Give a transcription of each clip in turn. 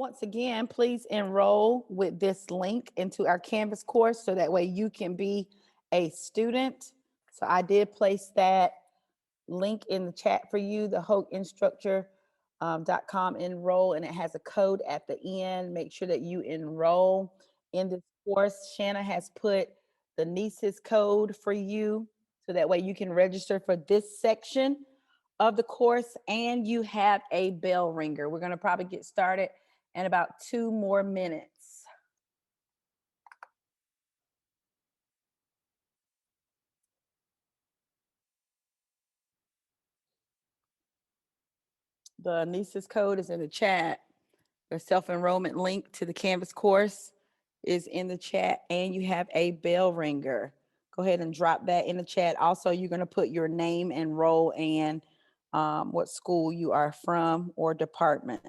Once again, please enroll with this link into our Canvas course so that way you can be a student. So I did place that link in the chat for you, the HokeInstructor.com enroll, and it has a code at the end. Make sure that you enroll in this course. Shanna has put the NESIS code for you so that way you can register for this section of the course, and you have a bell ringer. We're going to probably get started in about 2 more minutes. The NESIS code is in the chat. The self-enrollment link to the Canvas course is in the chat, and you have a bell ringer. Go ahead and drop that in the chat. Also, you're going to put your name and role and what school you are from or department.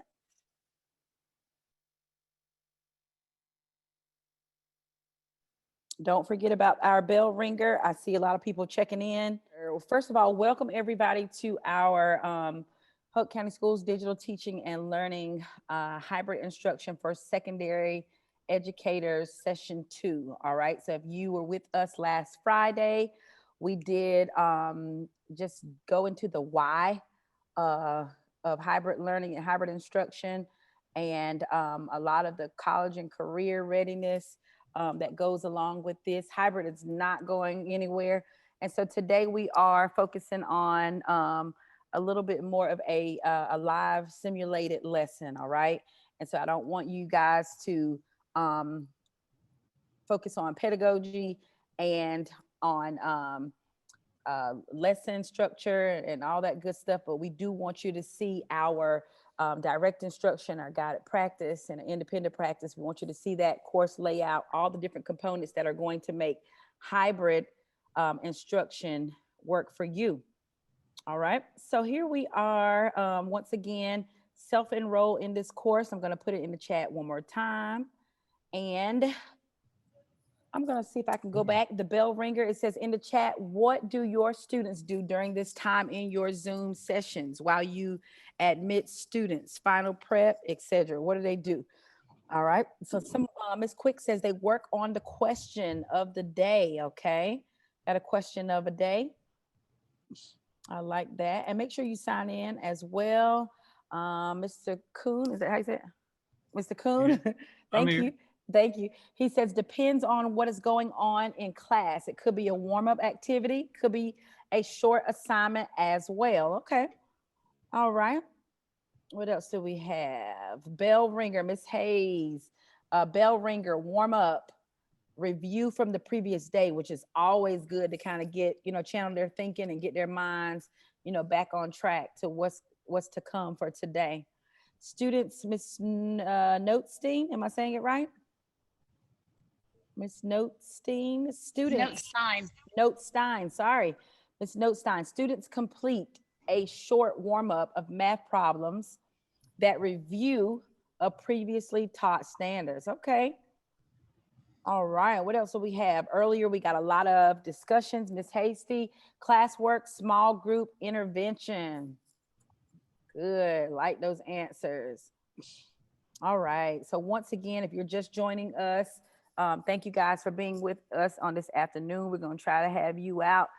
Don't forget about our bell ringer. I see a lot of people checking in. First of all, welcome everybody to our Hoke County Schools Digital Teaching and Learning Hybrid Instruction for Secondary Educators Session 2. All right, so if you were with us last Friday, we did just go into the why of hybrid learning and hybrid instruction, and a lot of the college and career readiness that goes along with this. Hybrid is not going anywhere. And so today we are focusing on a little bit more of a live simulated lesson, all right? And so I don't want you guys to focus on pedagogy and on lesson structure and all that good stuff, but we do want you to see our direct instruction, our guided practice, and independent practice. We want you to see that course layout, all the different components that are going to make hybrid instruction work for you. All right, so here we are once again, self-enroll in this course. I'm going to put it in the chat one more time, and I'm going to see if I can go back. The bell ringer, it says in the chat, what do your students do during this time in your Zoom sessions while you admit students, final prep, etc.? What do they do? All right. So some Ms. Quick says they work on the question of the day. Okay. Got a question of a day. I like that. And make sure you sign in as well. Mr. Kuhn, is that how you say it? Mr. Kuhn, thank you. Thank you. He says, depends on what is going on in class. It could be a warm-up activity, could be a short assignment as well. Okay. All right. What else do we have? Bell ringer, Miss Hayes, bell ringer, warm up, review from the previous day, which is always good to kind of get, channel their thinking and get their minds, back on track to what's to come for today. Students, Miss Notestein, am I saying it right? Miss Notestein, students. Notestein, sorry. Miss Notestein, students complete a short warm-up of math problems that review a previously taught standards. Okay. All right, what else do we have? Earlier, we got a lot of discussions. Miss Hasty, classwork, small group intervention. Good, like those answers. All right, so once again, if you're just joining us, thank you guys for being with us on this afternoon. We're gonna try to have you out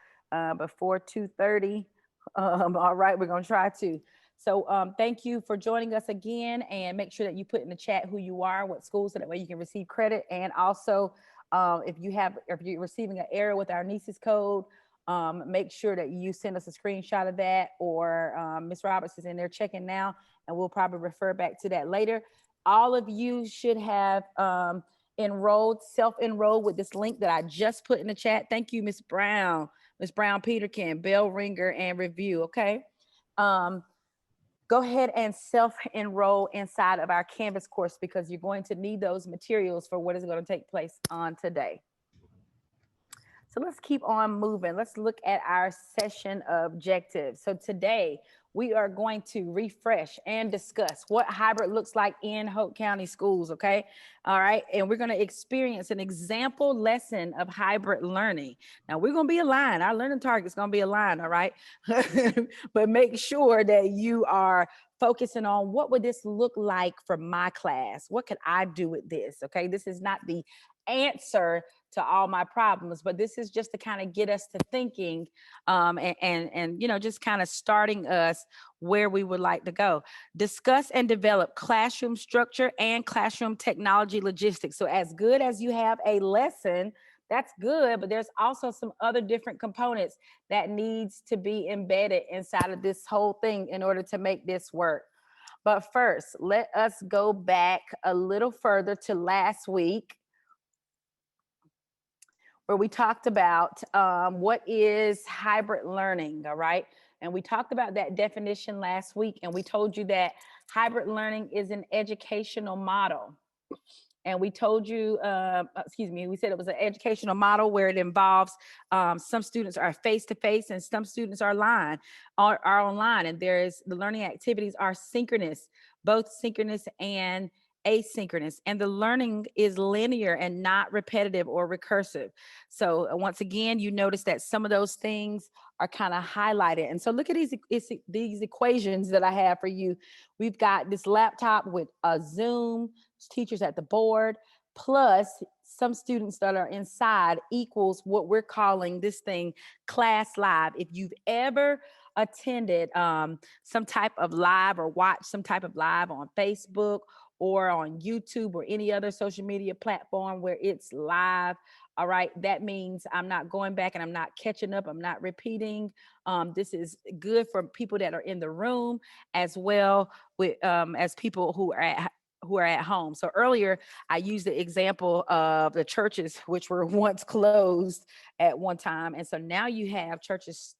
before 2:30. All right, we're gonna try to. So thank you for joining us again, and make sure that you put in the chat who you are, what school, so that way you can receive credit. And also, if you're receiving an error with our NESIS code, make sure that you send us a screenshot of that, or Ms. Roberts is in there checking now, and we'll probably refer back to that later. All of you should have self-enrolled with this link that I just put in the chat. Thank you, Ms. Brown Peterkin, bell ringer and review. Okay. Go ahead and self-enroll inside of our Canvas course, because you're going to need those materials for what is going to take place on today. So let's keep on moving. Let's look at our session objectives. So today we are going to refresh and discuss what hybrid looks like in Hoke County schools, okay? All right, and we're gonna experience an example lesson of hybrid learning. Now we're gonna be aligned, our learning target's gonna be aligned, all right? But make sure that you are focusing on what would this look like for my class? What could I do with this? Okay, this is not the answer to all my problems, but this is just to kind of get us to thinking, and just kind of starting us where we would like to go. Discuss and develop classroom structure and classroom technology logistics. So as good as you have a lesson, that's good, but there's also some other different components that needs to be embedded inside of this whole thing in order to make this work. But first, let us go back a little further to last week, where we talked about what is hybrid learning, all right? And we talked about that definition last week, and we told you that hybrid learning is an educational model. And we told you, we said it was an educational model where it involves some students are face-to-face and some students are online. And the learning activities are synchronous, both synchronous and asynchronous, and the learning is linear and not repetitive or recursive. So once again, you notice that some of those things are kind of highlighted. And so look at these equations that I have for you. We've got this laptop with a Zoom, teachers at the board, plus some students that are inside, equals what we're calling this thing class live. If you've ever attended some type of live or watched some type of live on Facebook or on YouTube or any other social media platform where it's live, all right, that means I'm not going back and I'm not catching up. I'm not repeating. This is good for people that are in the room as well with as people who are at home. So earlier I used the example of the churches which were once closed at one time. And so now you have churches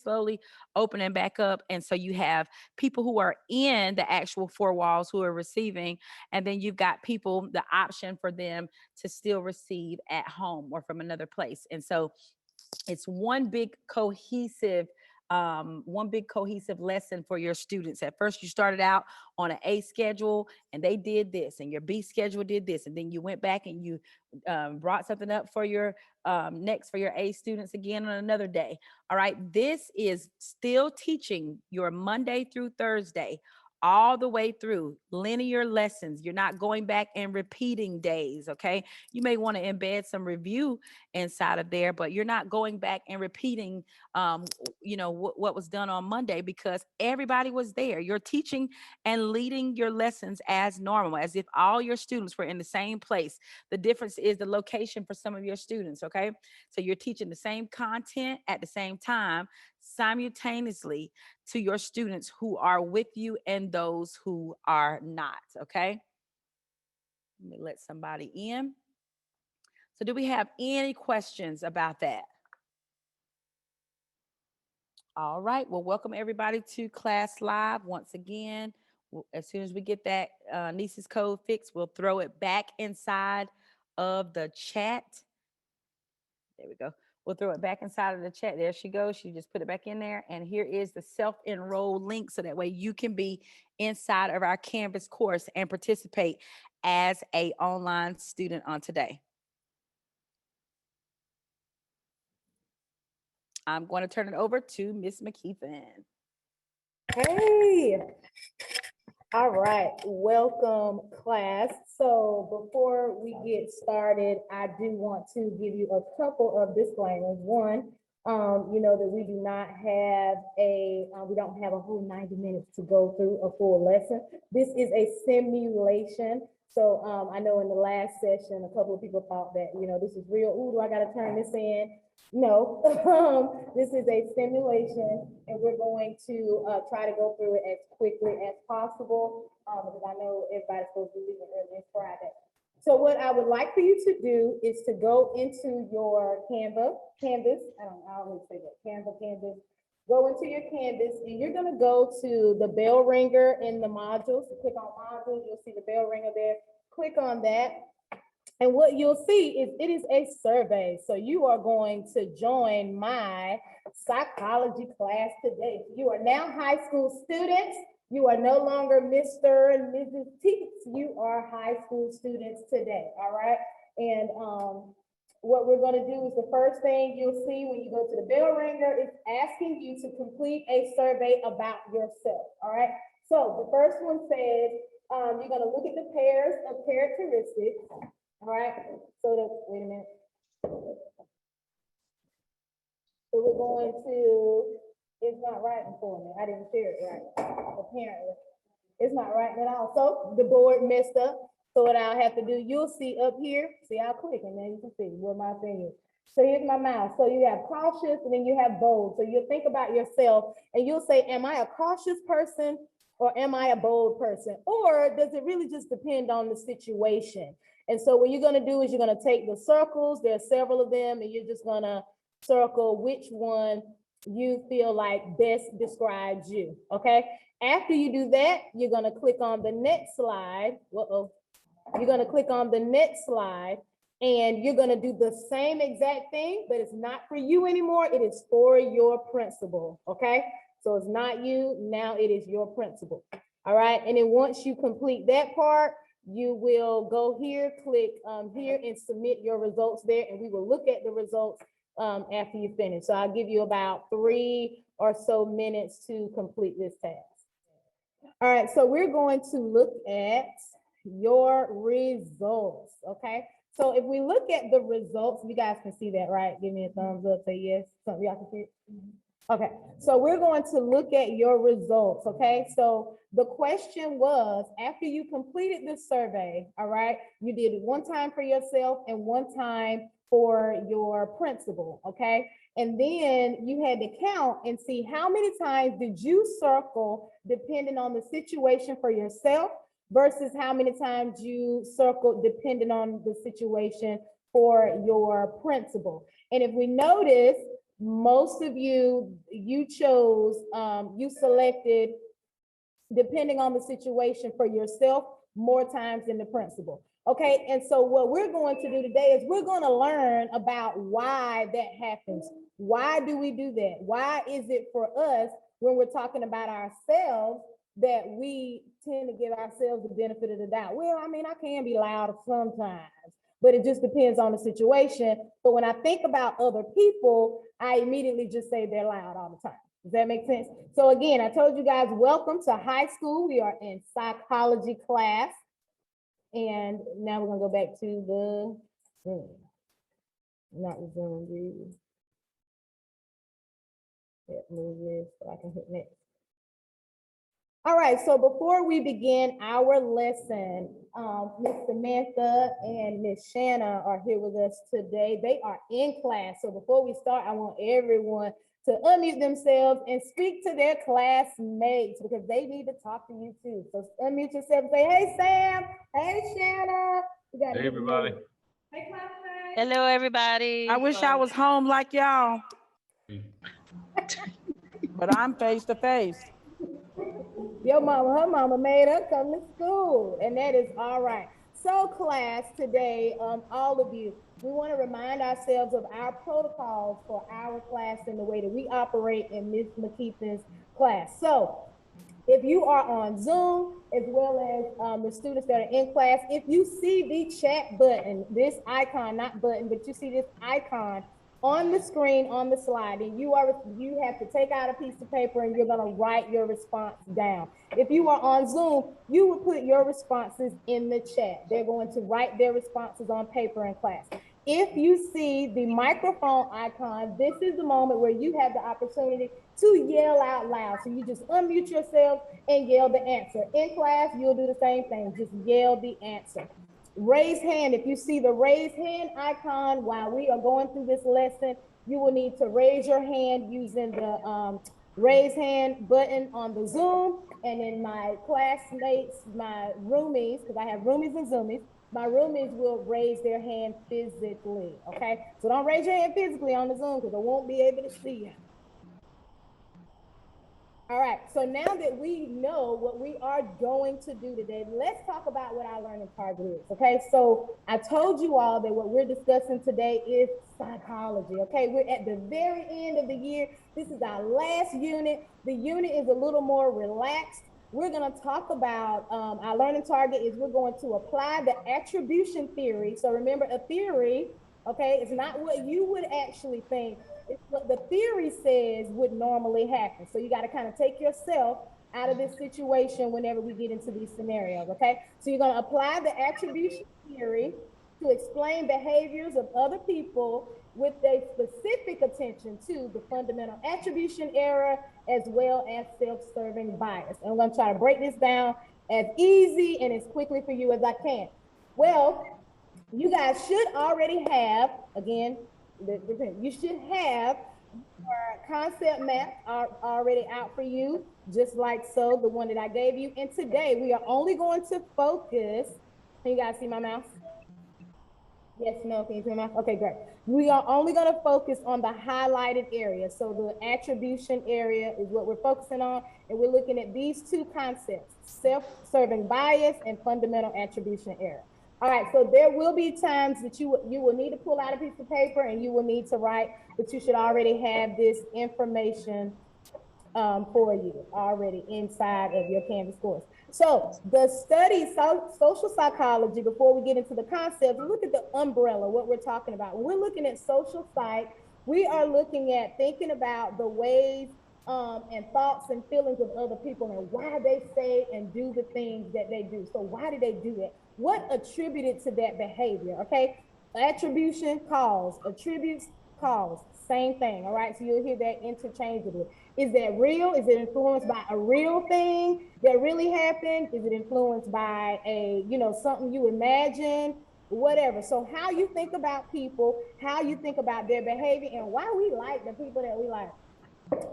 slowly opening back up. And so you have people who are in the actual four walls who are receiving. And then you've got people, the option for them to still receive at home or from another place. And so it's one big cohesive lesson for your students. At first, you started out on an A schedule and they did this, and your B schedule did this, and then you went back and you brought something up for your next for your A students again on another day. All right, this is still teaching your Monday through Thursday all the way through linear lessons. You're not going back and repeating days, okay? You may want to embed some review inside of there, but you're not going back and repeating what was done on Monday, because everybody was there. You're teaching and leading your lessons as normal, as if all your students were in the same place. The difference is the location for some of your students, okay? So you're teaching the same content at the same time simultaneously to your students who are with you and those who are not, okay? Let me let somebody in. So do we have any questions about that? All right, well, welcome everybody to Class Live. Once again, as soon as we get that NESIS code fixed, we'll throw it back inside of the chat. There we go. We'll throw it back inside of the chat. There she goes. She just put it back in there. And here is the self-enroll link, so that way you can be inside of our Canvas course and participate as an online student on today. I'm going to turn it over to Miss McKeithen. Hey, all right, welcome class. So before we get started, I do want to give you a couple of disclaimers. One, you know that we do not have we don't have a whole 90 minutes to go through a full lesson. This is a simulation. So I know in the last session, a couple of people thought that, you know, this is real. Ooh, do I got to turn this in? No, this is a simulation, and we're going to try to go through it as quickly as possible, because I know everybody's supposed to be leaving early. It's Friday. So what I would like for you to do is to go into your Canvas. I always say that, Canvas. Go into your Canvas, and you're going to go to the bell ringer in the modules. So click on modules, you'll see the bell ringer there. Click on that. And what you'll see is it is a survey. So you are going to join my psychology class today. You are now high school students. You are no longer Mr. and Mrs. Teets. You are high school students today, all right? And what we're going to do is the first thing you'll see when you go to the bell ringer is asking you to complete a survey about yourself, all right? So the first one says, you're gonna look at the pairs of characteristics, all right? So wait a minute. So we're going to, it's not writing for me. I didn't share it right, apparently. It's not writing at all. So the board messed up. So what I'll have to do, you'll see up here, see, I'll click and then you can see where my thing is. So here's my mouse. So you have cautious and then you have bold. So you'll think about yourself and you'll say, am I a cautious person or am I a bold person? Or does it really just depend on the situation? And so what you're gonna do is you're gonna take the circles, there are several of them, and you're just gonna circle which one you feel like best describes you, okay? After you do that, you're gonna click on the next slide. You're gonna click on the next slide and you're gonna do the same exact thing, but it's not for you anymore. It is for your principal, okay? So it's not you, now it is your principal, all right? And then once you complete that part, you will go here, click here and submit your results there, and we will look at the results after you finish. So I'll give you about 3 or so minutes to complete this task. All right, so we're going to look at your results, okay? So if we look at the results, you guys can see that, right? Give me a thumbs up, say yes. Something y'all can see it? Okay, so we're going to look at your results, okay? So the question was, after you completed this survey, all right, you did it one time for yourself and one time for your principal, okay? And then you had to count and see how many times did you circle depending on the situation for yourself versus how many times you circled depending on the situation for your principal. And if we notice, most of you chose, you selected depending on the situation for yourself more times than the principal. Okay, and so what we're going to do today is we're going to learn about why that happens. Why do we do that? Why is it for us when we're talking about ourselves that we tend to give ourselves the benefit of the doubt? Well, I mean, I can be loud sometimes, but it just depends on the situation. But when I think about other people, I immediately just say they're loud all the time. Does that make sense? So again, I told you guys, welcome to high school. We are in psychology class. And now we're gonna go back to the Zoom. Not the Zoom, dude. Move this so I can hit next. All right, so before we begin our lesson, Miss Samantha and Miss Shanna are here with us today. They are in class. So before we start, I want everyone to unmute themselves and speak to their classmates because they need to talk to you too. So unmute yourself and say, hey, Sam. Hey, Shanna. Hey, everybody. Hey, classmates. Hello, everybody. I wish I was home like y'all, but I'm face to face. Your mama, her mama made her come to school, and that is all right. So class, today, all of you, we want to remind ourselves of our protocols for our class and the way that we operate in Ms. McKeithen's class. So if you are on Zoom, as well as the students that are in class, if you see the chat button, this icon, not button, but you see this icon on the screen, on the slide, and you have to take out a piece of paper and you're gonna write your response down. If you are on Zoom, you would put your responses in the chat. They're going to write their responses on paper in class. If you see the microphone icon, this is the moment where you have the opportunity to yell out loud. So you just unmute yourself and yell the answer. In class, you'll do the same thing, just yell the answer. Raise hand. If you see the raise hand icon while we are going through this lesson, you will need to raise your hand using the raise hand button on the Zoom. And then my classmates, my roomies, because I have roomies and Zoomies, my roomies will raise their hand physically, okay? So don't raise your hand physically on the Zoom because I won't be able to see you. All right, so now that we know what we are going to do today, let's talk about what our learning target is, okay? So I told you all that what we're discussing today is psychology, okay? We're at the very end of the year. This is our last unit. The unit is a little more relaxed. We're gonna talk about, our learning target is we're going to apply the attribution theory. So remember, a theory, okay, it's not what you would actually think. It's what the theory says would normally happen. So you got to kind of take yourself out of this situation whenever we get into these scenarios, okay? So you're gonna apply the attribution theory to explain behaviors of other people with a specific attention to the fundamental attribution error as well as self-serving bias. And I'm gonna try to break this down as easy and as quickly for you as I can. Well, you guys should already have, again, you should have your concept maps are already out for you, just like so, the one that I gave you. And today we are only going to focus, can you guys see my mouse? Yes, no, can you see my mouse? Okay, great. We are only going to focus on the highlighted area. So the attribution area is what we're focusing on. And we're looking at these two concepts, self-serving bias and fundamental attribution error. All right, so there will be times that you will need to pull out a piece of paper and you will need to write, but you should already have this information for you already inside of your Canvas course. So the study, social psychology, before we get into the concepts, look at the umbrella, what we're talking about. When we're looking at social psych, we are looking at thinking about the ways and thoughts and feelings of other people and why they say and do the things that they do. So why did they do that? What attributed to that behavior, okay? Attribution, cause, attributes, cause, same thing, all right? So you'll hear that interchangeably. Is that real? Is it influenced by a real thing that really happened? Is it influenced by a, something you imagine? Whatever. So how you think about people, how you think about their behavior, and why we like the people that we like.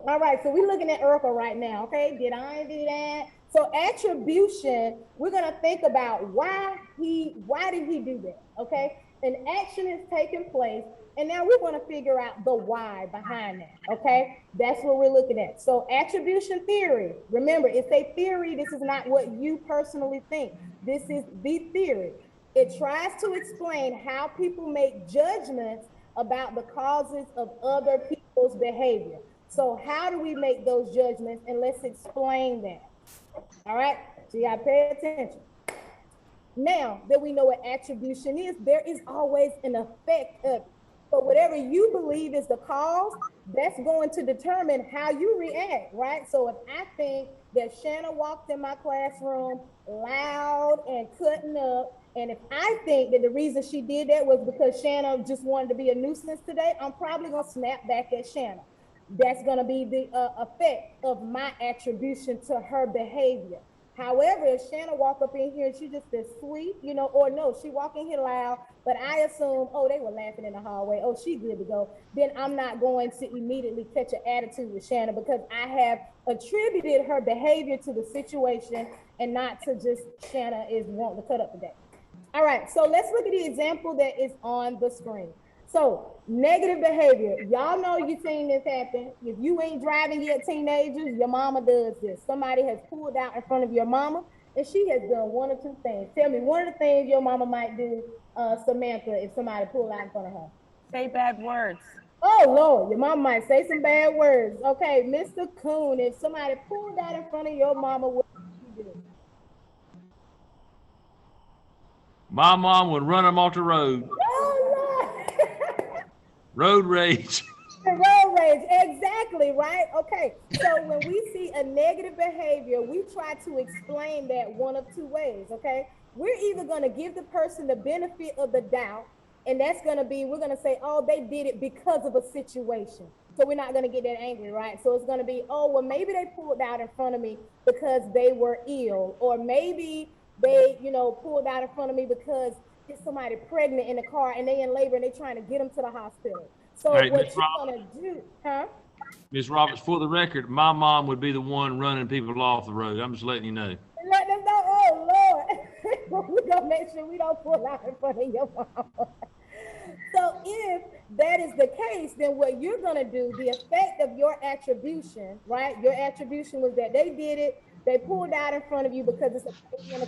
All right, so we're looking at Urkel right now, okay? Did I do that? So attribution, we're gonna think about why did he do that, okay? An action is taking place, and now we're gonna figure out the why behind that, okay? That's what we're looking at. So attribution theory, remember, it's a theory. This is not what you personally think. This is the theory. It tries to explain how people make judgments about the causes of other people's behavior. So how do we make those judgments? And let's explain that. All right, so you gotta pay attention. Now that we know what attribution is, there is always an effect of it. So whatever you believe is the cause, that's going to determine how you react, right? So if I think that Shanna walked in my classroom loud and cutting up, and if I think that the reason she did that was because Shanna just wanted to be a nuisance today, I'm probably gonna snap back at Shanna. That's going to be the effect of my attribution to her behavior. However, if Shanna walk up in here and she just is sweet, or no, she walk in here loud, but I assume, oh, they were laughing in the hallway, oh, she good to go, then I'm not going to immediately catch an attitude with Shanna because I have attributed her behavior to the situation and not to just Shanna is wanting to cut up today. All right, so let's look at the example that is on the screen. So negative behavior, y'all know you've seen this happen. If you ain't driving yet, teenagers, your mama does this. Somebody has pulled out in front of your mama and she has done one or two things. Tell me one of the things your mama might do, Samantha, if somebody pulled out in front of her. Say bad words. Oh Lord, your mama might say some bad words. Okay, Mr. Coon, if somebody pulled out in front of your mama, what would you do? My mom would run them off the road. Oh Lord. Road rage. Road rage, exactly, right? Okay, so when we see a negative behavior, we try to explain that one of two ways, okay? We're either going to give the person the benefit of the doubt, and that's going to be, we're going to say, oh, they did it because of a situation. So we're not going to get that angry, right? So it's going to be, oh, well, maybe they pulled out in front of me because they were ill, or maybe they, pulled out in front of me because there's somebody pregnant in the car and they in labor and they trying to get them to the hospital. So what you're gonna do, huh? Ms. Roberts, for the record, my mom would be the one running people off the road. I'm just letting you know. Let them know, oh Lord, we're gonna make sure we don't pull out in front of your mom. So if that is the case, then what you're gonna do, the effect of your attribution, right? Your attribution was that they did it, they pulled out in front of you because it's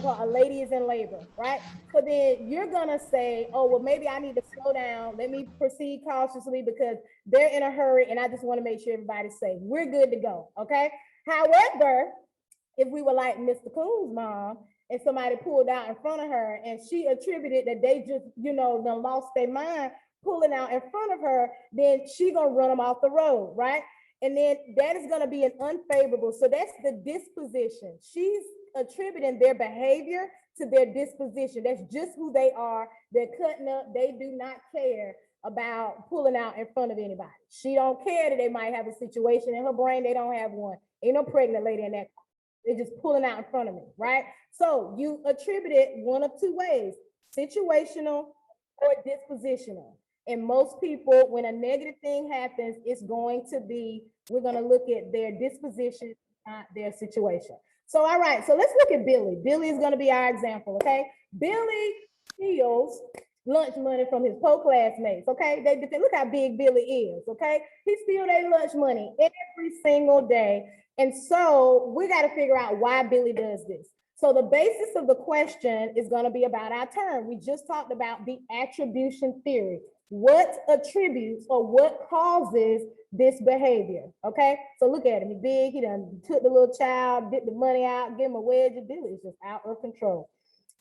a lady is in labor, right? So then you're gonna say, oh, well, maybe I need to slow down. Let me proceed cautiously because they're in a hurry and I just want to make sure everybody's safe. We're good to go, okay? However, if we were like Mr. Coon's mom and somebody pulled out in front of her and she attributed that they just, done lost their mind pulling out in front of her, then she gonna run them off the road, right? And then that is going to be an unfavorable. So that's the disposition. She's attributing their behavior to their disposition. That's just who they are. They're cutting up. They do not care about pulling out in front of anybody. She don't care that they might have a situation in her brain. They don't have one. Ain't no pregnant lady in that. They're just pulling out in front of me, right? So you attribute it one of two ways, situational or dispositional. And most people, when a negative thing happens, it's going to be, we're going to look at their disposition, not their situation. So, all right, so let's look at Billy. Billy is going to be our example, okay? Billy steals lunch money from his co-classmates, okay? They look how big Billy is, okay? He steals their lunch money every single day. And so we got to figure out why Billy does this. So the basis of the question is going to be about our term. We just talked about the attribution theory. What attributes or what causes this behavior? Okay, so look at him. He's big. He done took the little child, dipped the money out, give him a wedge of Billy. It's just out of control.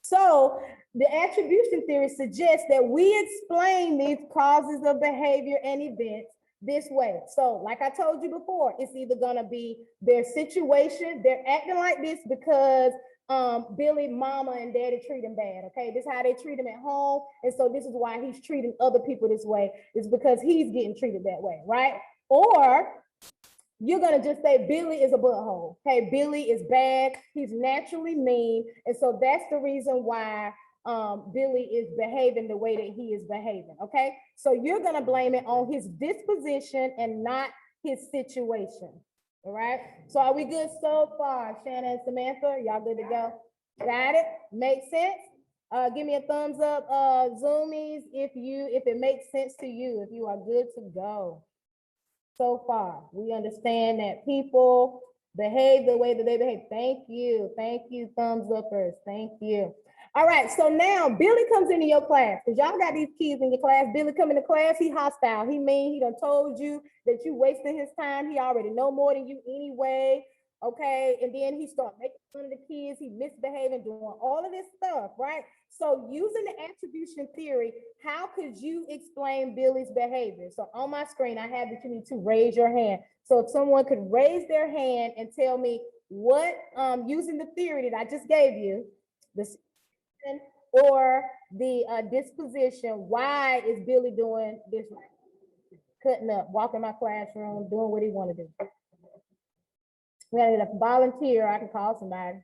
So the attribution theory suggests that we explain these causes of behavior and events this way. So like I told you before, it's either going to be their situation. They're acting like this because Billy, mama and daddy treat him bad. Okay, this is how they treat him at home. And so this is why he's treating other people this way, is because he's getting treated that way, right? Or you're going to just say Billy is a butthole. Okay, Billy is bad. He's naturally mean. And so that's the reason why Billy is behaving the way that he is behaving. Okay, so you're going to blame it on his disposition and not his situation. All right, so are we good so far? Shannon and Samantha, y'all good to go? Got it? Makes sense? Give me a thumbs up, Zoomies, if it makes sense to you, if you are good to go. So far, we understand that people behave the way that they behave. Thank you, thumbs uppers, thank you. All right, so now Billy comes into your class, because y'all got these kids in your class. Billy come into class, he hostile, he mean, he done told you that you wasting his time. He already know more than you anyway, okay? And then he start making fun of the kids, he misbehaving, doing all of this stuff, right? So using the attribution theory, how could you explain Billy's behavior? So on my screen, I have that you need to raise your hand. So if someone could raise their hand and tell me what, using the theory that I just gave you, this or the disposition, why is Billy doing this? Cutting up, walking my classroom, doing what he want to do. We got a volunteer, I can call somebody.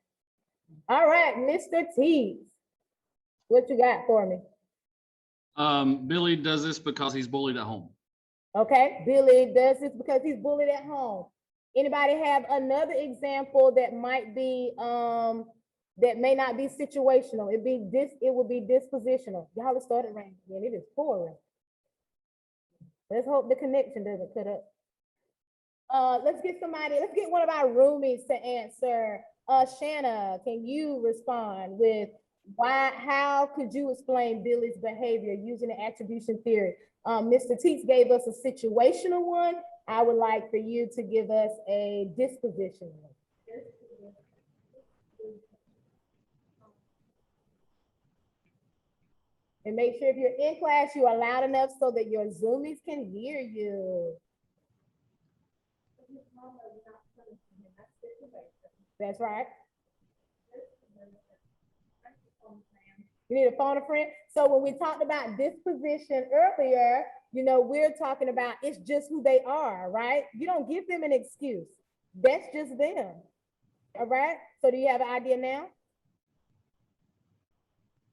All right, Mr. T, what you got for me? Billy does this because he's bullied at home. Okay, Billy does this because he's bullied at home. Anybody have another example that might be that may not be situational? It would be dispositional. Y'all have started raining again. It is pouring. Let's hope the connection doesn't cut up. Let's get one of our roomies to answer. Shanna, can you respond with how could you explain Billy's behavior using the attribution theory? Mr. Teets gave us a situational one. I would like for you to give us a dispositional one. And make sure if you're in class, you are loud enough so that your Zoomies can hear you. That's right. You need a phone a friend. So when we talked about disposition earlier, we're talking about it's just who they are, right? You don't give them an excuse. That's just them. All right. So do you have an idea now?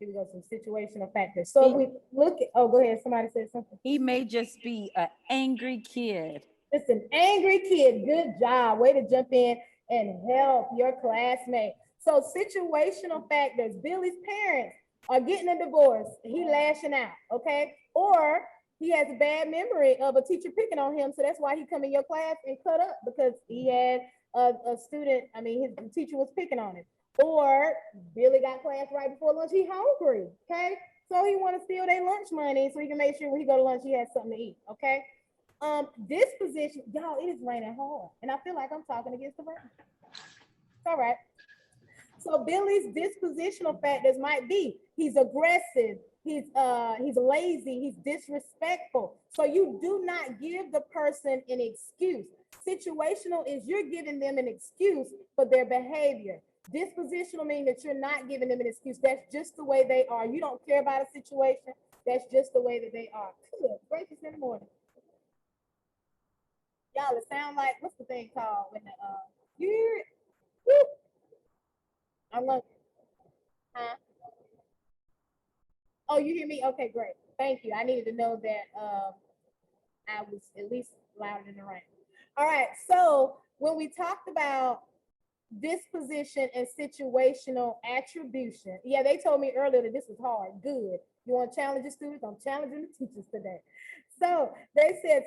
Here we go, some situational factors. So if we look at, go ahead, somebody said something. He may just be an angry kid. It's an angry kid. Good job. Way to jump in and help your classmate. So situational factors. Billy's parents are getting a divorce. He lashing out, okay? Or he has a bad memory of a teacher picking on him. So that's why he come in your class and cut up, because he had a student, his teacher was picking on him. Or Billy got class right before lunch, he hungry, okay? So he want to steal their lunch money so he can make sure when he go to lunch, he has something to eat, okay? Disposition, y'all, it is raining hard. And I feel like I'm talking against the rain. It's all right. So Billy's dispositional factors might be, he's aggressive, he's lazy, he's disrespectful. So you do not give the person an excuse. Situational is you're giving them an excuse for their behavior. Dispositional means that you're not giving them an excuse. That's just the way they are. You don't care about a situation. That's just the way that they are. Good. Breakfast in the morning. Y'all, it sound like, what's the thing called when the you hear it? Woo! I'm like, huh? Oh, you hear me? Okay, great. Thank you. I needed to know that I was at least louder than the rain. All right. So when we talked about disposition and situational attribution, yeah, they told me earlier that this was hard. Good. You want to challenge the students? I'm challenging the teachers today. So they said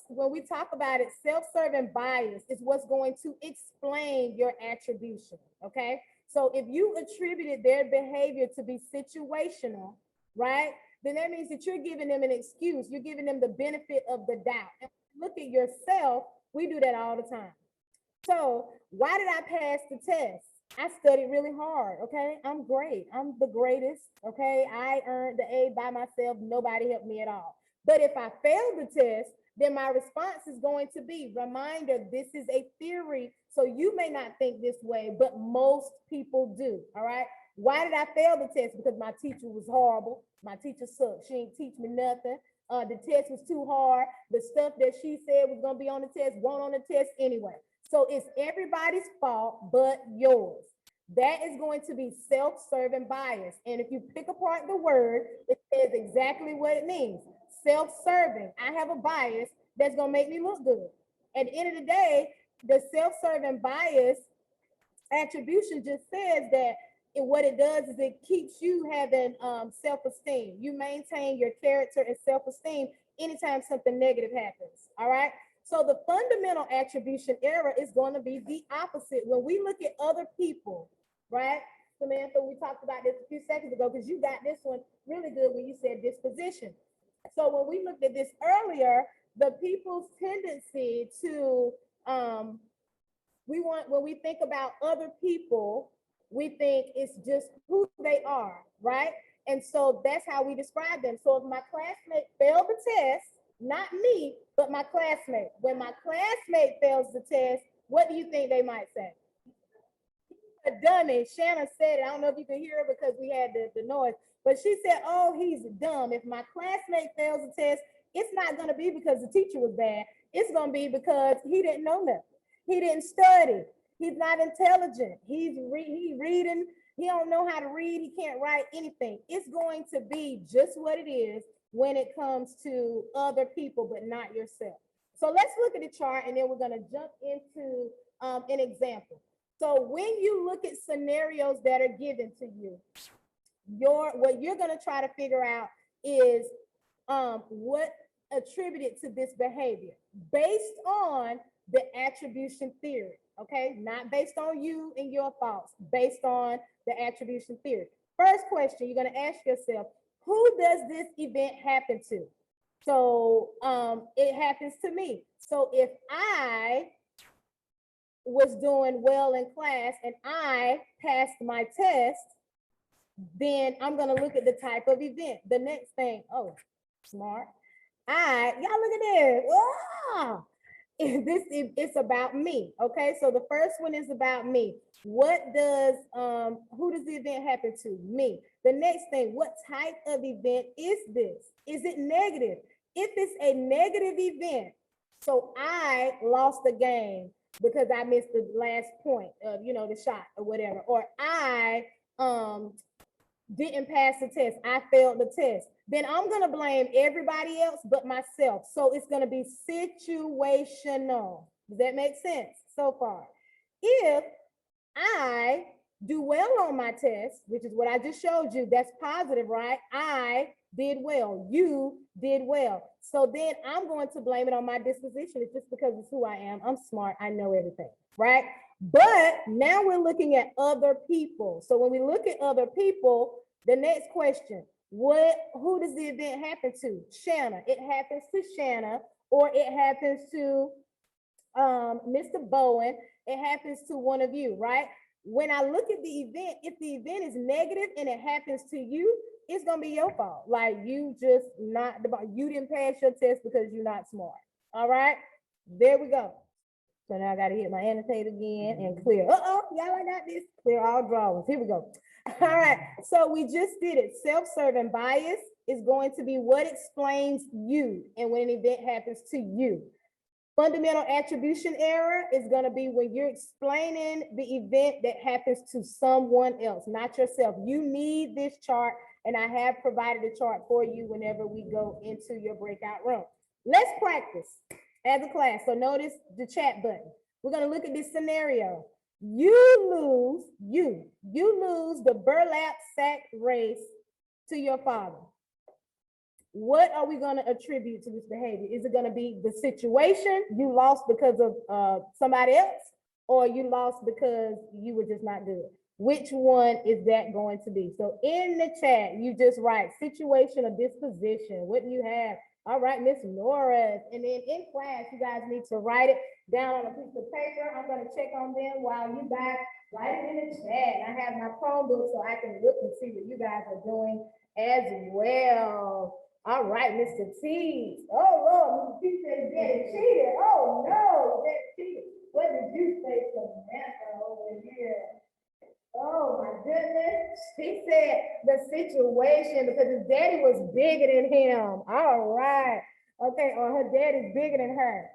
when we talk about it, self-serving bias is what's going to explain your attribution. Okay. So if you attributed their behavior to be situational, right, then that means that you're giving them an excuse. You're giving them the benefit of the doubt. And look at yourself. We do that all the time. So why did I pass the test? I studied really hard. Okay. I'm great. I'm the greatest. Okay. I earned the A by myself. Nobody helped me at all. But if I fail the test, then my response is going to be, reminder, this is a theory. So you may not think this way, but most people do. All right. Why did I fail the test? Because my teacher was horrible. My teacher sucked. She didn't teach me nothing. The test was too hard. The stuff that she said was going to be on the test won't on the test anyway. So it's everybody's fault but yours. That is going to be self-serving bias. And if you pick apart the word, it says exactly what it means. Self-serving. I have a bias that's going to make me look good. At the end of the day, the self-serving bias attribution just says that what it does is it keeps you having self-esteem. You maintain your character and self-esteem anytime something negative happens. All right. So the fundamental attribution error is going to be the opposite. When we look at other people, right? Samantha, we talked about this a few seconds ago because you got this one really good when you said disposition. So when we looked at this earlier, the people's tendency to, when we think about other people, we think it's just who they are, right? And so that's how we describe them. So if my classmate failed the test, not me, but my classmate, when my classmate fails the test, what do you think they might say? A dummy. Shanna said it. I don't know if you can hear her because we had the noise, but she said, oh, he's dumb. If my classmate fails the test, it's not going to be because the teacher was bad. It's going to be because he didn't know nothing. He didn't study. He's not intelligent. He's reading. He don't know how to read. He can't write anything. It's going to be just what it is when it comes to other people, but not yourself. So let's look at the chart and then we're going to jump into an example. So when you look at scenarios that are given to you, what you're going to try to figure out is what attributed to this behavior based on the attribution theory, okay? Not based on you and your thoughts, based on the attribution theory. First question, you're going to ask yourself, who does this event happen to? So it happens to me. So if I was doing well in class and I passed my test, then I'm going to look at the type of event. The next thing, oh, smart. Y'all look at this. Wow. It's about me. Okay, so the first one is about me. Who does the event happen to? Me. The next thing, what type of event is this? Is it negative? If it's a negative event, so I lost the game because I missed the last point of, the shot or whatever, or I didn't pass the test, I failed the test, then I'm going to blame everybody else but myself. So it's going to be situational. Does that make sense so far? If I do well on my test, which is what I just showed you, that's positive, right? I did well. You did well. So then I'm going to blame it on my disposition. It's just because it's who I am. I'm smart. I know everything, right? But now we're looking at other people. So when we look at other people, the next question, who does the event happen to? Shanna. It happens to Shanna, or it happens to Mr. Bowen. It happens to one of you, right? When I look at the event, if the event is negative and it happens to you, it's gonna be your fault. Like you just not the you didn't pass your test because you're not smart. All right, there we go. So now I gotta hit my annotate again and clear. Uh-oh, y'all, I got this. Clear all drawings. Here we go. All right, so we just did it. Self-serving bias is going to be what explains you and when an event happens to you. Fundamental attribution error is going to be when you're explaining the event that happens to someone else, not yourself. You need this chart, and I have provided a chart for you whenever we go into your breakout room. Let's practice as a class. So notice the chat button. We're going to look at this scenario. You lose the burlap sack race to your father. What are we going to attribute to this behavior? Is it going to be the situation you lost because of somebody else, or you lost because you were just not good? Which one is that going to be? So in the chat, you just write situation or disposition. What do you have? All right, Miss Norris. And then in class, you guys need to write it down on a piece of paper. I'm going to check on them while you guys write it in the chat. I have my Chromebook so I can look and see what you guys are doing as well. All right, Mr. T. Oh, Lord, Mr. T said Daddy cheated. Oh, no, Daddy cheated. What did you say, Samantha, over here? Oh, my goodness. She said the situation because his daddy was bigger than him. All right. Okay, or her daddy's bigger than her.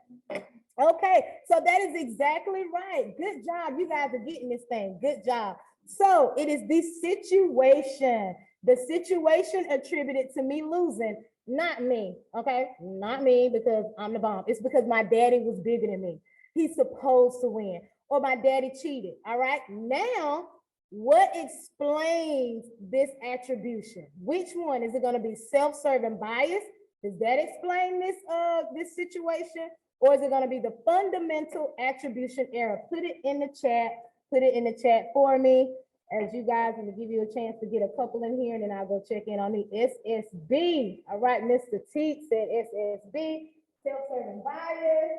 Okay, so that is exactly right. Good job. You guys are getting this thing. Good job. So it is the situation. The situation attributed to me losing, not me, okay? Not me because I'm the bomb. It's because my daddy was bigger than me. He's supposed to win. Or my daddy cheated, all right? Now, what explains this attribution? Which one? Is it going to be self-serving bias? Does that explain this situation? Or is it going to be the fundamental attribution error? Put it in the chat. Put it in the chat for me. As you guys, I'm gonna give you a chance to get a couple in here, and then I'll go check in on the SSB. All right, Mr. Teat said SSB, self-serving bias.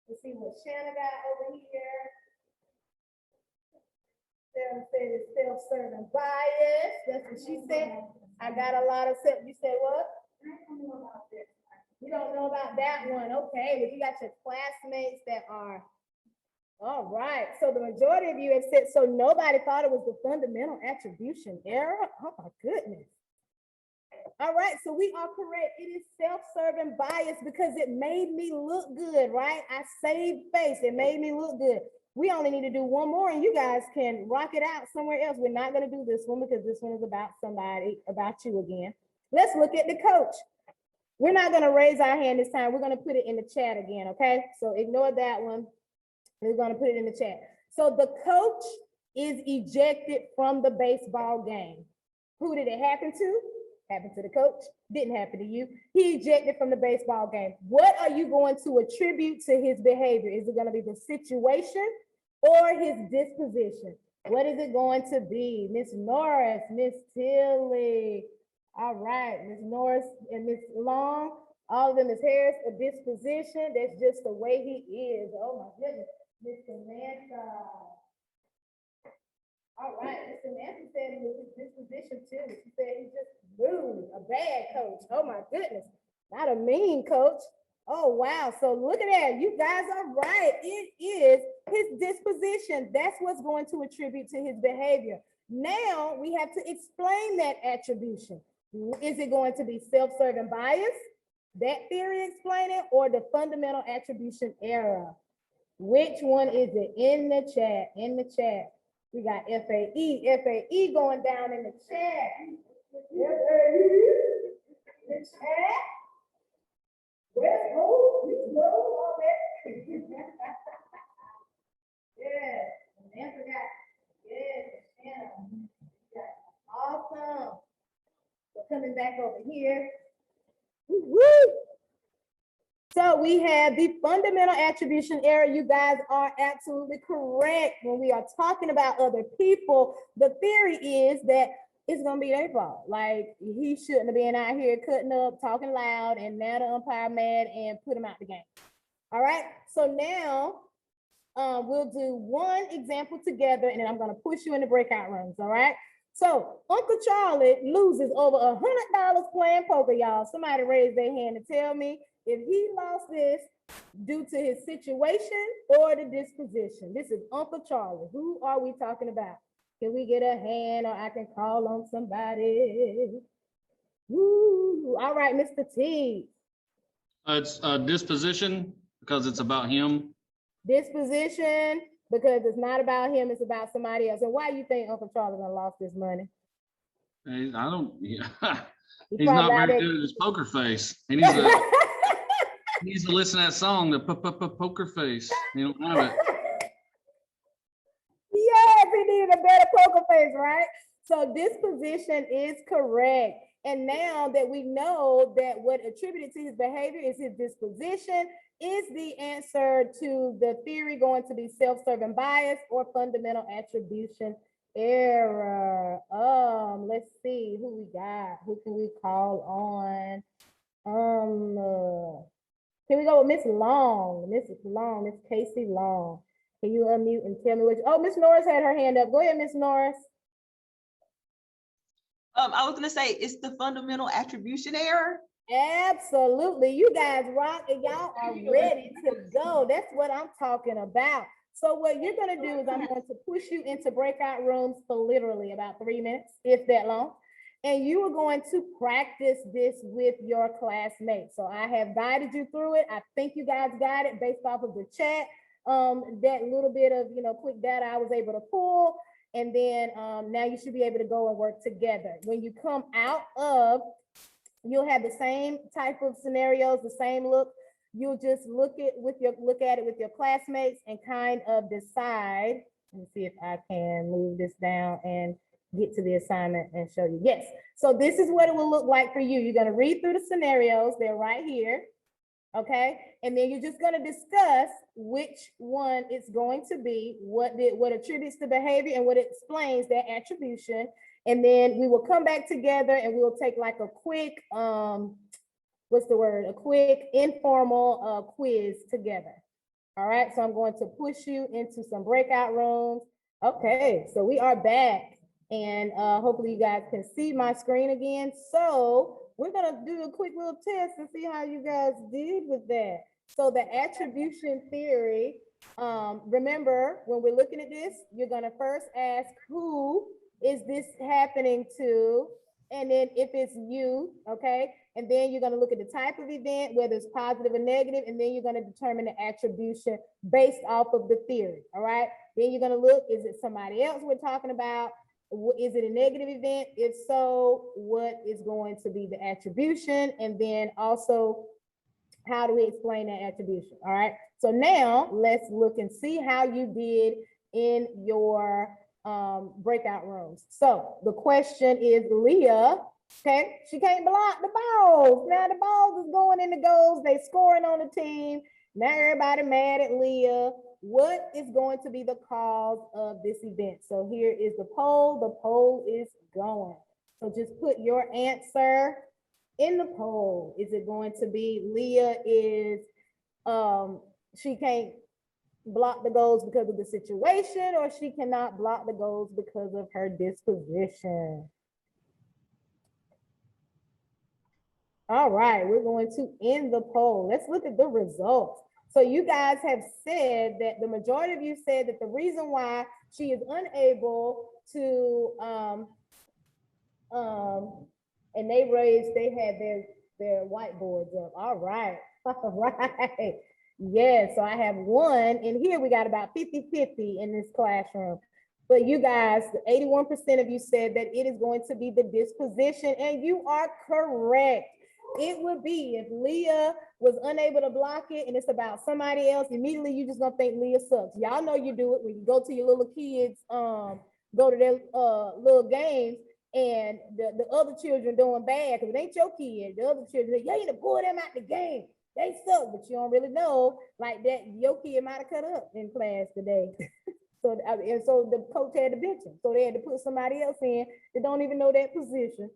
Let's see what Shanna got over here. Sarah said it's self-serving bias. That's what she said. I got a lot of self. You said what? You don't know about that one. Okay, but you got your classmates that are. All right, so the majority of you have said, so nobody thought it was the fundamental attribution error? Oh my goodness. All right, so we are correct. It is self-serving bias because it made me look good, right? I saved face, it made me look good. We only need to do one more and you guys can rock it out somewhere else. We're not gonna do this one because this one is about somebody, about you again. Let's look at the coach. We're not gonna raise our hand this time. We're gonna put it in the chat again, okay? So ignore that one. We're going to put it in the chat. So the coach is ejected from the baseball game. Who did it happen to? Happened to the coach. Didn't happen to you. He ejected from the baseball game. What are you going to attribute to his behavior? Is it going to be the situation or his disposition? What is it going to be? Miss Norris, Miss Tilly. All right, Miss Norris and Miss Long. All of them is Harris, a disposition. That's just the way he is. Oh my goodness. Miss Samantha. All right, Miss Samantha said it was his disposition too. She said he's just rude, a bad coach. Oh my goodness, not a mean coach. Oh wow, so look at that. You guys are right. It is his disposition. That's what's going to attribute to his behavior. Now we have to explain that attribution. Is it going to be self-serving bias? That theory explaining, or the fundamental attribution error? Which one is it? In the chat, in the chat. We got FAE going down in the chat. The chat. Where's Hope? We know all that. Yeah, Samantha got, yeah, Shanna. Awesome. We're coming back over here. Woo! So we have the fundamental attribution error. You guys are absolutely correct. When we are talking about other people, the theory is that it's gonna be their fault. Like he shouldn't have been out here cutting up, talking loud, and now the umpire mad and put him out the game. All right. So now we'll do one example together, and then I'm gonna push you in the breakout rooms. All right. So Uncle Charlie loses over $100 playing poker, y'all. Somebody raise their hand and tell me if he lost this due to his situation or the disposition. This is Uncle Charlie. Who are we talking about? Can we get a hand, or I can call on somebody? Woo. All right, Mr. T. It's disposition because it's about him. Disposition because it's not about him, it's about somebody else. And why do you think Uncle Charlie done lost his money? I don't. Yeah. He He's not probably out very there- good at his poker face. He needs to. He needs to listen to that song, the poker face. You don't have it. Yes, he needed a better poker face, right? So disposition is correct. And now that we know that what attributed to his behavior is his disposition, is the answer to the theory going to be self-serving bias or fundamental attribution error? Let's see who we got. Who can we call on? Can we go with Miss Long? Miss Casey Long. Can you unmute and tell me which? Oh, Miss Norris had her hand up. Go ahead, Miss Norris. I was gonna say it's the fundamental attribution error. Absolutely. You guys rock and y'all are ready to go. That's what I'm talking about. So what you're going to do is I'm going to push you into breakout rooms for literally about 3 minutes, if that long. And you are going to practice this with your classmates. So I have guided you through it. I think you guys got it based off of the chat. That little bit of, quick data I was able to pull. And then now you should be able to go and work together. When you come out of, you'll have the same type of scenarios, the same look. You'll just look at it with your classmates and kind of decide. Let me see if I can move this down and get to the assignment and show you. Yes. So this is what it will look like for you. You're going to read through the scenarios. They're right here. Okay. And then you're just going to discuss which one it's going to be, what attributes the behavior and what explains that attribution. And then we will come back together and we'll take like a quick, a quick informal quiz together. All right. So I'm going to push you into some breakout rooms. Okay. So we are back and hopefully you guys can see my screen again. So we're going to do a quick little test and see how you guys did with that. So the attribution theory, remember when we're looking at this, you're going to first ask who is this happening to? And then if it's you, okay? And then you're going to look at the type of event, whether it's positive or negative, and then you're going to determine the attribution based off of the theory, all right? Then you're going to look, is it somebody else we're talking about? Is it a negative event? If so, what is going to be the attribution? And then also, how do we explain that attribution, all right? So now let's look and see how you did in your breakout rooms. So the question is Leah, okay, she can't block the balls. Now the balls is going in the goals, they scoring on the team. Now everybody mad at Leah. What is going to be the cause of this event? So here is the poll is going. So just put your answer in the poll. Is it going to be Leah is, she can't block the goals because of the situation, or she cannot block the goals because of her disposition? All right, we're going to end the poll. Let's look at the results. So you guys have said that the majority of you said that the reason why she is unable to, and they had their whiteboards up. All right, all right. Yeah, so I have one, and here we got about 50-50 in this classroom. But you guys, 81% of you said that it is going to be the disposition, and you are correct. It would be if Leah was unable to block it and it's about somebody else, immediately you just gonna think Leah sucks. Y'all know you do it when you go to your little kids, go to their little games, and the other children doing bad because it ain't your kid. The other children, you need to pull them out the game. They suck, but you don't really know like that your kid might have cut up in class today. So the coach had to bench him. So they had to put somebody else in that don't even know that position.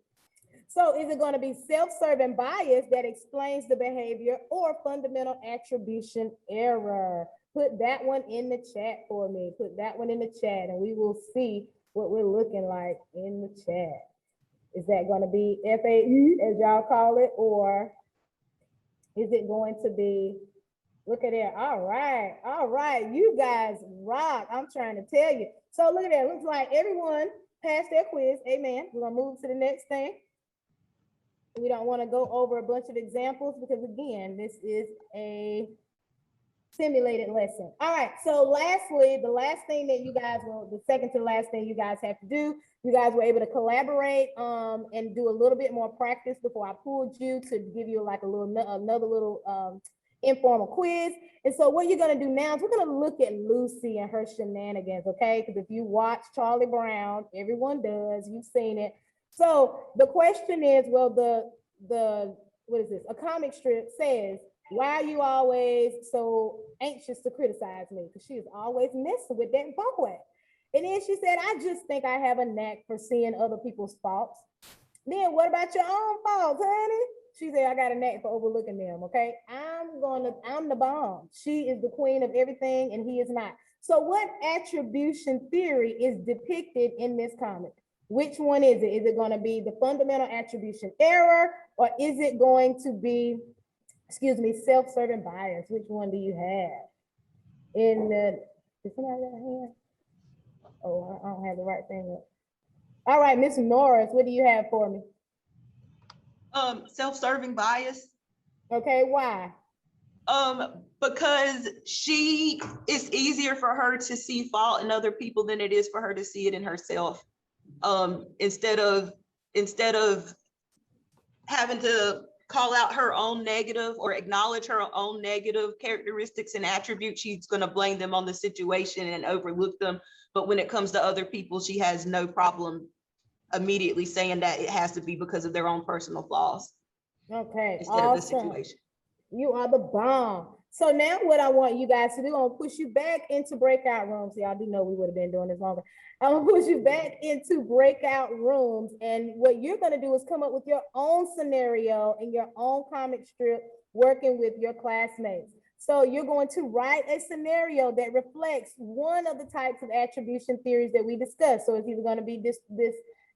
So is it going to be self-serving bias that explains the behavior or fundamental attribution error? Put that one in the chat for me. Put that one in the chat and we will see what we're looking like in the chat. Is that going to be FAE, as y'all call it, or is it going to be, look at there, all right, you guys rock, I'm trying to tell you. So look at that, looks like everyone passed their quiz, amen. We're gonna move to the next thing. We don't want to go over a bunch of examples because again, this is a simulated lesson. All right, so lastly, the last thing that you guys will, the second to the last thing you guys have to do, you guys were able to collaborate and do a little bit more practice before I pulled you to give you like a little, another little informal quiz. And so what you're gonna do now is we're gonna look at Lucy and her shenanigans, okay? Because if you watch Charlie Brown, everyone does, you've seen it. So the question is, well, the what is this? A comic strip says, why are you always so anxious to criticize me? Because she is always messing with that boy. And then she said, I just think I have a knack for seeing other people's faults. Then what about your own faults, honey? She said, I got a knack for overlooking them, okay? I'm the bomb. She is the queen of everything and he is not. So what attribution theory is depicted in this comic? Which one is it? Is it going to be the fundamental attribution error, or is it going to be, excuse me, self-serving bias? Which one do you have? In the, does somebody got a hand? Oh, I don't have the right thing up. All right, Miss Norris, what do you have for me? Self-serving bias. Okay, why? Because it's easier for her to see fault in other people than it is for her to see it in herself. Instead of having to call out her own negative or acknowledge her own negative characteristics and attributes, she's going to blame them on the situation and overlook them. But when it comes to other people, she has no problem immediately saying that it has to be because of their own personal flaws. Okay, instead of the situation. You are the bomb. So now what I want you guys to do, I'm gonna push you back into breakout rooms. Y'all do know we would have been doing this longer. I'm gonna push you back into breakout rooms. And what you're gonna do is come up with your own scenario and your own comic strip working with your classmates. So you're going to write a scenario that reflects one of the types of attribution theories that we discussed. So it's either gonna be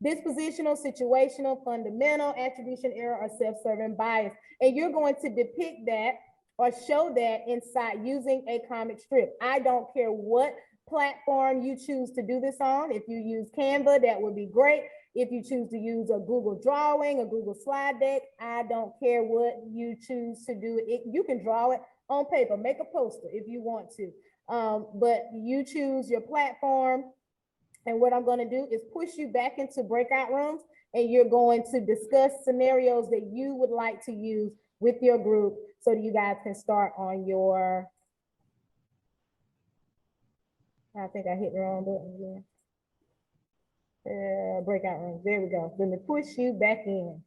dispositional, situational, fundamental, attribution error, or self-serving bias. And you're going to depict that or show that inside using a comic strip. I don't care what platform you choose to do this on. If you use Canva, that would be great. If you choose to use a Google Drawing, a Google Slide Deck, I don't care what you choose to do. You can draw it on paper, make a poster if you want to. But you choose your platform. And what I'm going to do is push you back into breakout rooms, and you're going to discuss scenarios that you would like to use with your group so that you guys can start on your, I think I hit the wrong button again. Breakout rooms, there we go. Let me push you back in.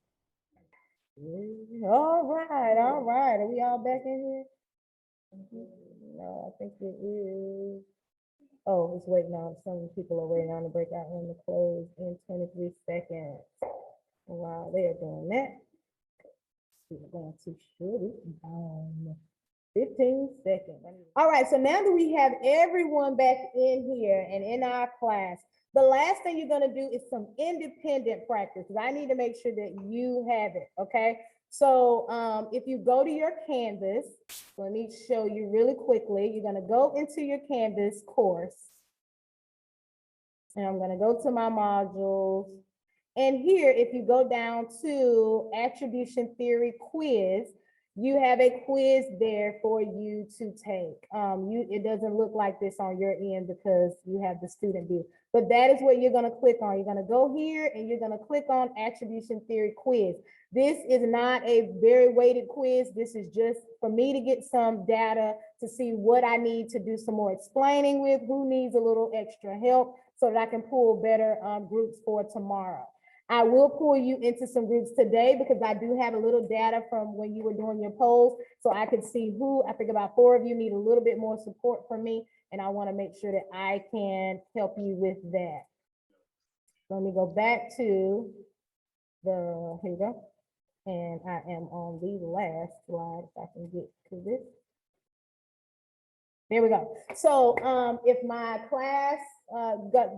All right, are we all back in here? No, I think it is. Oh, it's waiting on, some people are waiting on the breakout room to close in 23 seconds. While they're doing that, we're going to shut it down. 15 seconds. All right, so now that we have everyone back in here and in our class, the last thing you're gonna do is some independent practice, because I need to make sure that you have it, okay? So if you go to your Canvas, let me show you really quickly. You're gonna go into your Canvas course. And I'm gonna go to my modules. And here, if you go down to Attribution Theory Quiz, you have a quiz there for you to take. It doesn't look like this on your end because you have the student view, but that is what you're gonna click on. You're gonna go here and you're gonna click on Attribution Theory Quiz. This is not a very weighted quiz. This is just for me to get some data to see what I need to do some more explaining with, who needs a little extra help so that I can pull better groups for tomorrow. I will pull you into some groups today because I do have a little data from when you were doing your polls, so I could see who, I think about 4 of you need a little bit more support from me, and I want to make sure that I can help you with that. Let me go back to here we go. And I am on the last slide, if I can get to this. There we go. So if my class,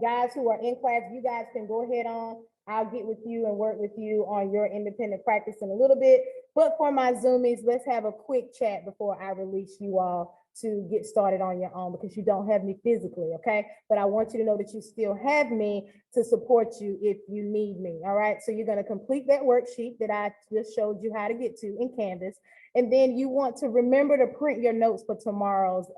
guys who are in class, you guys can go ahead on. I'll get with you and work with you on your independent practice in a little bit. But for my Zoomies, let's have a quick chat before I release you all to get started on your own, because you don't have me physically, okay? But I want you to know that you still have me to support you if you need me, all right? So you're gonna complete that worksheet that I just showed you how to get to in Canvas. And then you want to remember to print your notes for tomorrow's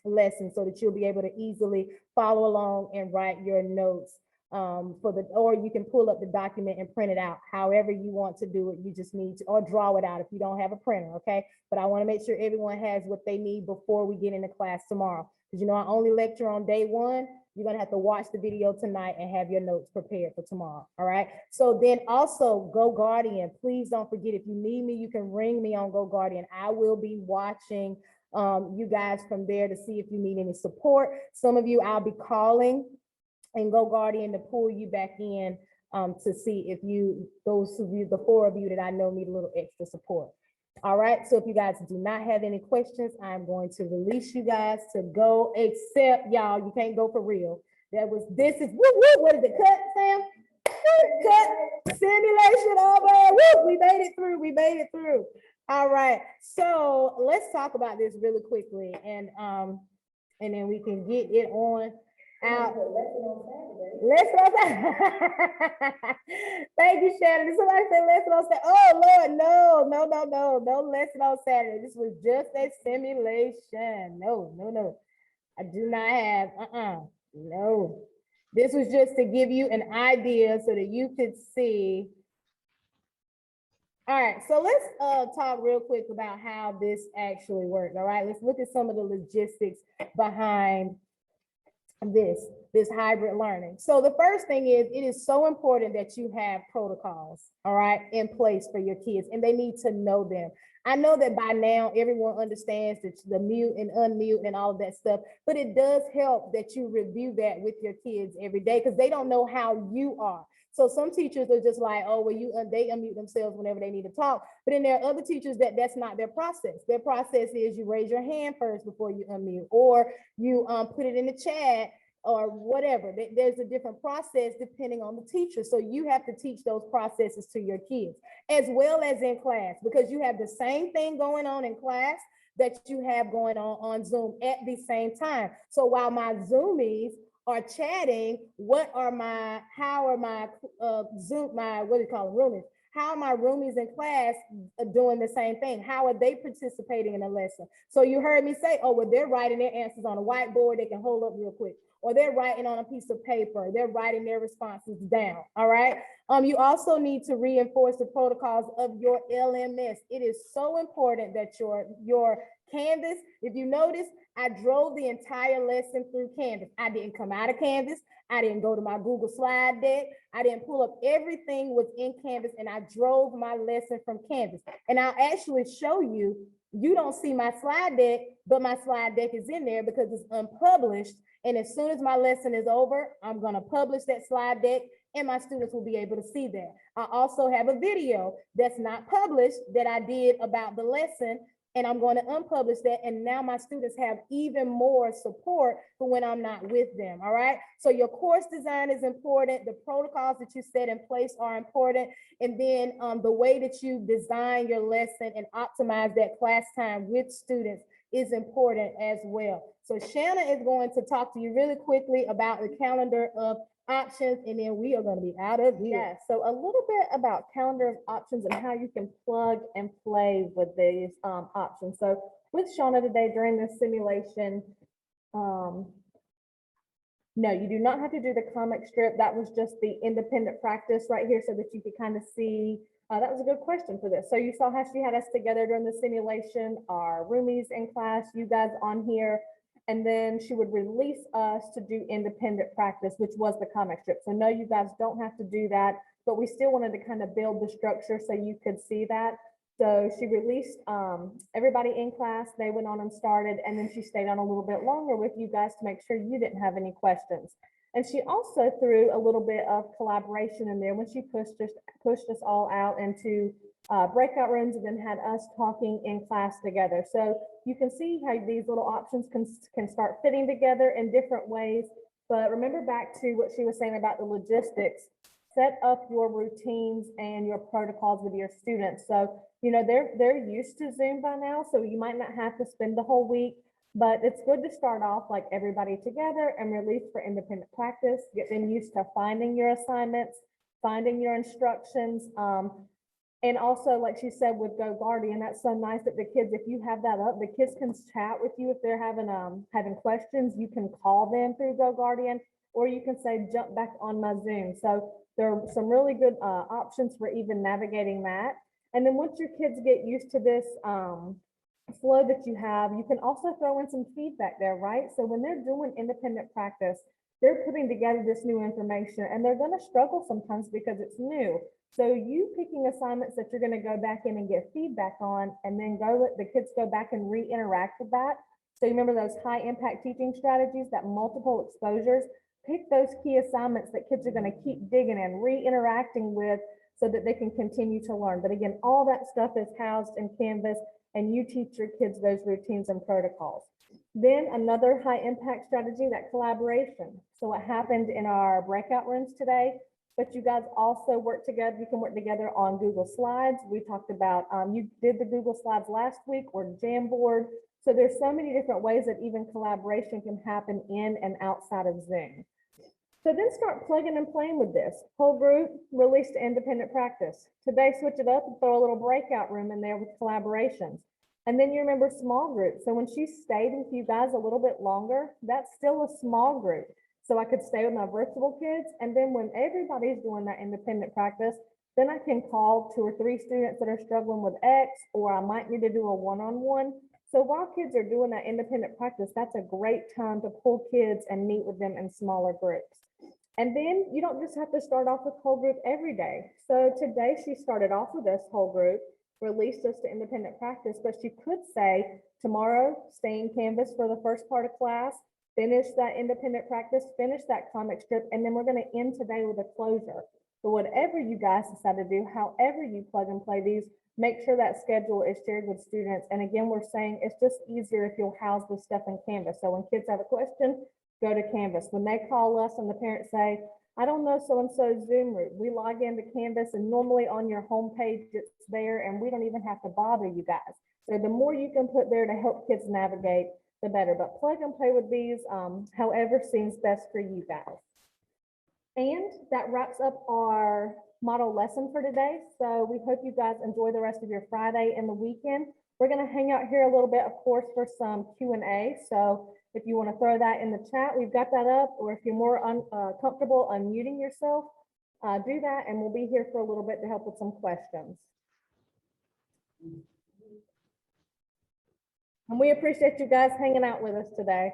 lesson so that you'll be able to easily follow along and write your notes or you can pull up the document and print it out. However you want to do it, you just need to, or draw it out if you don't have a printer, okay? But I want to make sure everyone has what they need before we get into class tomorrow. Because you know, I only lecture on day one. You're gonna have to watch the video tonight and have your notes prepared for tomorrow, all right? So then also Go Guardian, please don't forget, if you need me, you can ring me on Go Guardian. I will be watching you guys from there to see if you need any support. Some of you I'll be calling and Go Guardian to pull you back in to see if those of you, the 4 of you that I know need a little extra support. All right, so if you guys do not have any questions, I'm going to release you guys to go, except y'all, you can't go for real. This is, woo, woo, what is it, cut, Sam? Cut, simulation over, woo, we made it through. All right, so let's talk about this really quickly, and then we can get it on out. Lesson on Saturday. Thank you, Shannon. Somebody said lesson on Saturday. Oh Lord, no lesson on Saturday. This was just a simulation. No. I do not have, no. This was just to give you an idea so that you could see. All right, so let's talk real quick about how this actually works. All right, let's look at some of the logistics behind this hybrid learning. So the first thing is, it is so important that you have protocols, all right, in place for your kids, and they need to know them. I know that by now everyone understands that the mute and unmute and all of that stuff, but it does help that you review that with your kids every day, because they don't know how you are. So some teachers are just like, oh, well, they unmute themselves whenever they need to talk. But then there are other teachers that's not their process. Their process is you raise your hand first before you unmute, or you put it in the chat, or whatever. There's a different process depending on the teacher. So you have to teach those processes to your kids as well as in class, because you have the same thing going on in class that you have going on Zoom at the same time. So while my Zoomies are chatting, how are my roomies? How are my roomies in class doing the same thing? How are they participating in a lesson? So you heard me say, oh, well, they're writing their answers on a whiteboard they can hold up real quick, or they're writing on a piece of paper, they're writing their responses down, all right? You also need to reinforce the protocols of your LMS. It is so important that your Canvas, if you notice, I drove the entire lesson through Canvas. I didn't come out of Canvas. I didn't go to my Google slide deck. I didn't pull up, everything was in Canvas, and I drove my lesson from Canvas. And I'll actually show you, you don't see my slide deck, but my slide deck is in there because it's unpublished. And as soon as my lesson is over, I'm gonna publish that slide deck and my students will be able to see that. I also have a video that's not published that I did about the lesson, and I'm going to unpublish that. And now my students have even more support for when I'm not with them, all right? So your course design is important. The protocols that you set in place are important. And then the way that you design your lesson and optimize that class time with students is important as well. So Shanna is going to talk to you really quickly about the calendar of options, and then we are going to be out of here. Yeah, so a little bit about calendar of options and how you can plug and play with these options. So with Shauna today during this simulation, no, you do not have to do the comic strip. That was just the independent practice right here so that you could kind of see. That was a good question for this. So you saw how she had us together during the simulation, our roomies in class, you guys on here. And then she would release us to do independent practice, which was the comic strip. So no, you guys don't have to do that, but we still wanted to kind of build the structure so you could see that. So she released everybody in class, they went on and started, and then she stayed on a little bit longer with you guys to make sure you didn't have any questions. And she also threw a little bit of collaboration in there when she pushed us all out into breakout rooms and then had us talking in class together. So you can see how these little options can start fitting together in different ways. But remember back to what she was saying about the logistics. Set up your routines and your protocols with your students. So, you know, they're used to Zoom by now, so you might not have to spend the whole week, but it's good to start off like everybody together and release for independent practice, get them used to finding your assignments, finding your instructions. And also, like she said, with Go Guardian, that's so nice that the kids, if you have that up, the kids can chat with you if they're having questions. You can call them through Go Guardian, or you can say, jump back on my Zoom. So there are some really good options for even navigating that. And then once your kids get used to this flow that you have, you can also throw in some feedback there, right? So when they're doing independent practice, they're putting together this new information and they're going to struggle sometimes because it's new. So you picking assignments that you're going to go back in and get feedback on, and then go let the kids go back and re-interact with that. So you remember those high impact teaching strategies, that multiple exposures, pick those key assignments that kids are going to keep digging and re-interacting with so that they can continue to learn. But again, all that stuff is housed in Canvas, and you teach your kids those routines and protocols. Then another high impact strategy, that collaboration. So what happened in our breakout rooms today, but you guys also work together. You can work together on Google Slides. We talked about, you did the Google Slides last week, or Jamboard. So there's so many different ways that even collaboration can happen in and outside of Zoom. So then start plugging and playing with this. Whole group, release to independent practice. Today, switch it up and throw a little breakout room in there with collaborations. And then you remember small groups. So when she stayed with you guys a little bit longer, that's still a small group. So I could stay with my virtual kids. And then when everybody's doing that independent practice, then I can call 2 or 3 students that are struggling with X, or I might need to do a one-on-one. So while kids are doing that independent practice, that's a great time to pull kids and meet with them in smaller groups. And then you don't just have to start off with whole group every day. So today she started off with this whole group, released us to independent practice, but she could say tomorrow, stay in Canvas for the first part of class, finish that independent practice, finish that comic strip, and then we're going to end today with a closure. But whatever you guys decide to do, however you plug and play these, make sure that schedule is shared with students. And again, we're saying it's just easier if you'll house this stuff in Canvas. So when kids have a question, go to Canvas. When they call us and the parents say, I don't know so-and-so Zoom route, we log into Canvas and normally on your homepage it's there and we don't even have to bother you guys. So the more you can put there to help kids navigate, the better. But plug and play with these however seems best for you guys. And that wraps up our model lesson for today. So we hope you guys enjoy the rest of your Friday and the weekend. We're going to hang out here a little bit, of course, for some Q&A. So if you want to throw that in the chat, we've got that up. Or if you're more comfortable unmuting yourself, do that, and we'll be here for a little bit to help with some questions. And we appreciate you guys hanging out with us today.